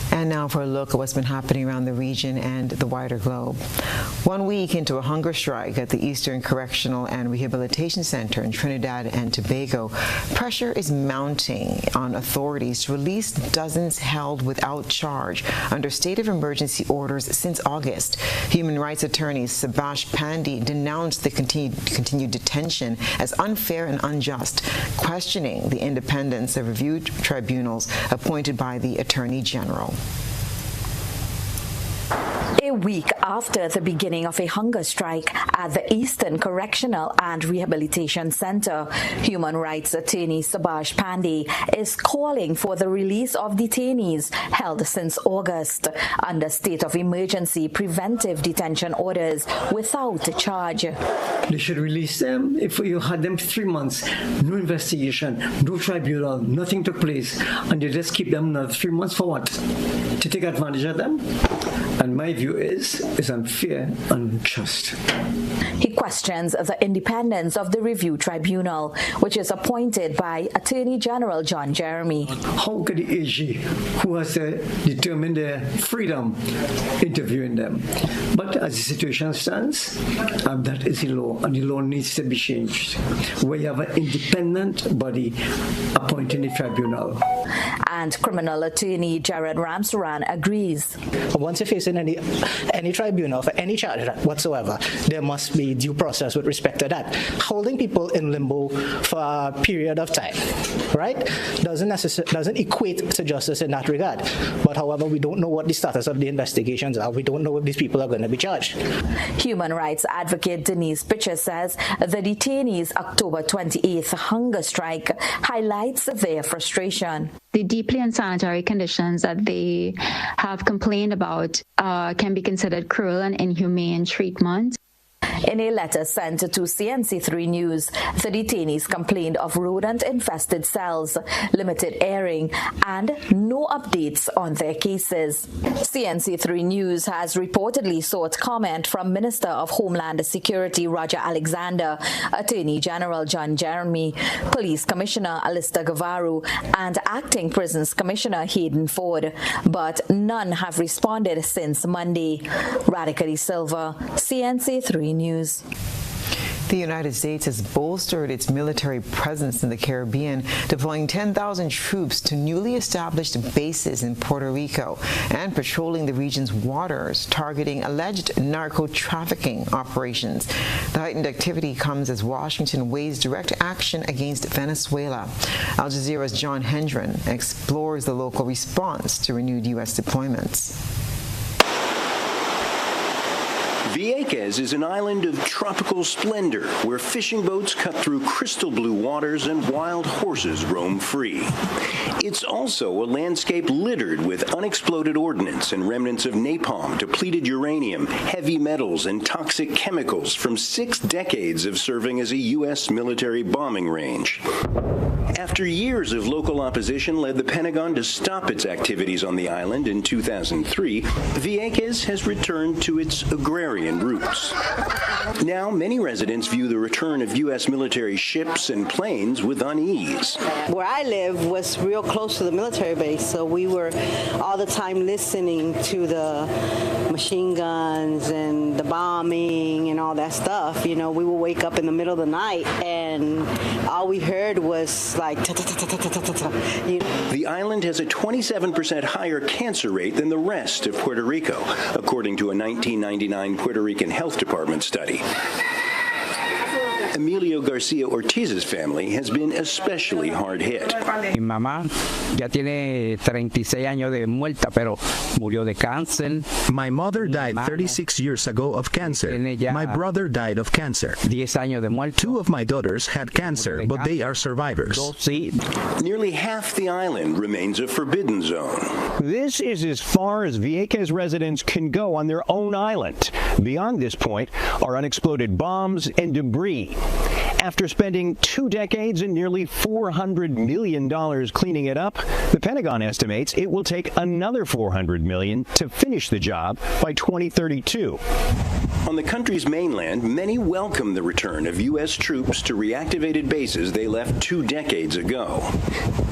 And now for a look at what's been happening around the region and the wider globe. 1 week into a hunger strike at the Eastern Correctional and Rehabilitation Center in Trinidad and Tobago, pressure is mounting on authorities to release dozens held without charge under state of emergency orders since August. Human rights attorney Subhash Pandey denounced the continued detention as unfair and unjust, questioning the independence of review tribunals appointed by the Attorney General. A week after the beginning of a hunger strike at the Eastern Correctional and Rehabilitation Center, human rights attorney Subhash Pandey is calling for the release of detainees held since August under state of emergency preventive detention orders without charge. They should release them. If you had them 3 months, no investigation, no tribunal, nothing took place, and you just keep them another 3 months for what? To take advantage of them? And my view review is unfair and unjust. He questions the independence of the review tribunal, which is appointed by Attorney General John Jeremy. How could the AG, who has determined their freedom, interviewing them? But as the situation stands, that is the law, and the law needs to be changed, where you have an independent body appointing the tribunal. And criminal attorney Jared Ramsaran agrees. Once you're facing any tribunal for any charge whatsoever, there must be due process with respect to that. Holding people in limbo for a period of time, right, doesn't equate to justice in that regard. But however, we don't know what the status of the investigations are. We don't know if these people are going to be charged. Human rights advocate Denise Pitcher says the detainees' October 28th hunger strike highlights their frustration. The deeply unsanitary conditions that they have complained about can be considered cruel and inhumane treatment. In a letter sent to CNC3 News, the detainees complained of rodent-infested cells, limited airing, and no updates on their cases. CNC3 News has reportedly sought comment from Minister of Homeland Security Roger Alexander, Attorney General John Jeremy, Police Commissioner Alistair Gavaru, and Acting Prisons Commissioner Hayden Ford, but none have responded since Monday. Radically Silva, CNC3 News. The United States has bolstered its military presence in the Caribbean, deploying 10,000 troops to newly established bases in Puerto Rico and patrolling the region's waters, targeting alleged narco-trafficking operations. The heightened activity comes as Washington weighs direct action against Venezuela. Al Jazeera's John Hendren explores the local response to renewed U.S. deployments. Vieques is an island of tropical splendor where fishing boats cut through crystal blue waters and wild horses roam free. It's also a landscape littered with unexploded ordnance and remnants of napalm, depleted uranium, heavy metals, and toxic chemicals from 6 decades of serving as a U.S. military bombing range. After years of local opposition led the Pentagon to stop its activities on the island in 2003, Vieques has returned to its agrarian roots. Now, many residents view the return of U.S. military ships and planes with unease. Where I live was real close to the military base, so we were all the time listening to the machine guns and the bombing and all that stuff. You know, we would wake up in the middle of the night and all we heard was like ta-ta-ta-ta-ta-ta-ta. The island has a 27% higher cancer rate than the rest of Puerto Rico, according to a 1999 Puerto Rican Health Department study. Emilio Garcia Ortiz's family has been especially hard hit. Mi mamá ya tiene 36 años de muerta, pero murió de cáncer. My mother died 36 years ago of cancer. My brother died of cancer. 10 años de muerto. 2 of my daughters had cancer, but they are survivors. Nearly half the island remains a forbidden zone. This is as far as Vieques residents can go on their own island. Beyond this point are unexploded bombs and debris. After spending 2 decades and nearly $400 million cleaning it up, the Pentagon estimates it will take another $400 million to finish the job by 2032. On the country's mainland, many welcome the return of U.S. troops to reactivated bases they left 2 decades ago.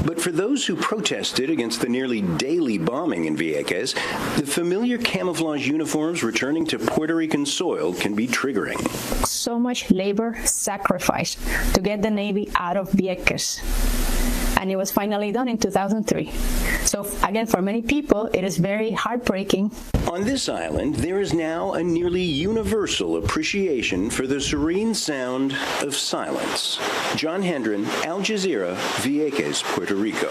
But for those who protested against the nearly daily bombing in Vieques, the familiar camouflage uniforms returning to Puerto Rican soil can be triggering. So much labor sacrificed to get the Navy out of Vieques. And it was finally done in 2003. So again, for many people, it is very heartbreaking. On this island, there is now a nearly universal appreciation for the serene sound of silence. John Hendren, Al Jazeera, Vieques, Puerto Rico.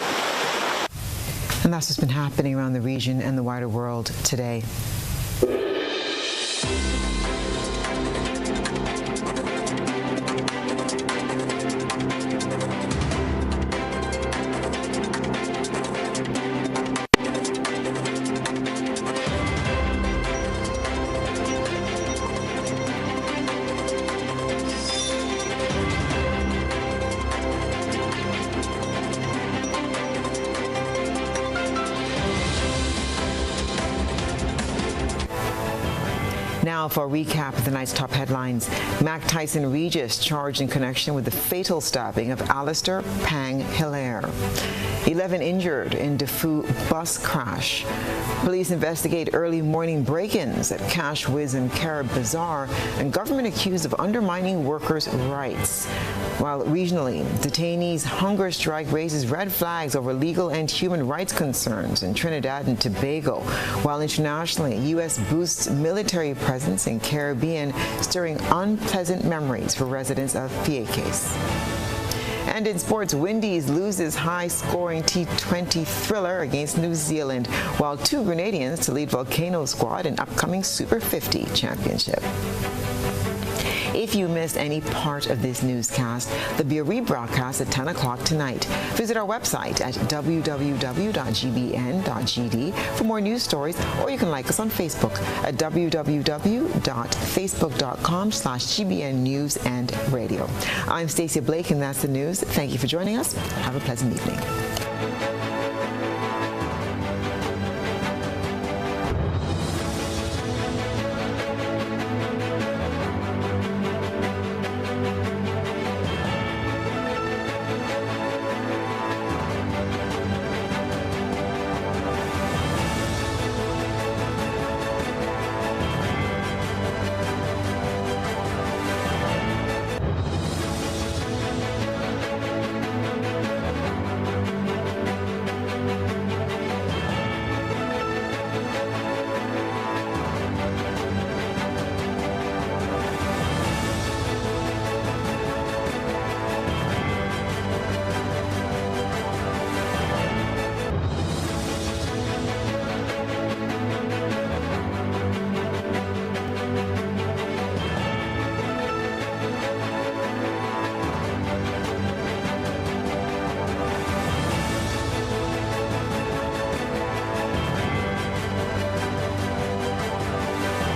And that's what's been happening around the region and the wider world today. Now for a recap of the night's top headlines. Mac Tyson Regis charged in connection with the fatal stabbing of Alistair Pang Hilaire. 11 injured in DeFu bus crash. Police investigate early morning break-ins at Cash Whiz and Carib Bazaar, and government accused of undermining workers' rights. While regionally, detainees' hunger strike raises red flags over legal and human rights concerns in Trinidad and Tobago, while internationally, U.S. boosts military presence in Caribbean, stirring unpleasant memories for residents of Vieques. And in sports, Windies loses high-scoring T20 thriller against New Zealand, while 2 Grenadians to lead Volcano squad in upcoming Super 50 championship. If you missed any part of this newscast, there'll be a rebroadcast at 10 o'clock tonight. Visit our website at www.gbn.gd for more news stories, or you can like us on Facebook at www.facebook.com/GBN News and Radio. I'm Stasia Blake, and that's the news. Thank you for joining us. Have a pleasant evening.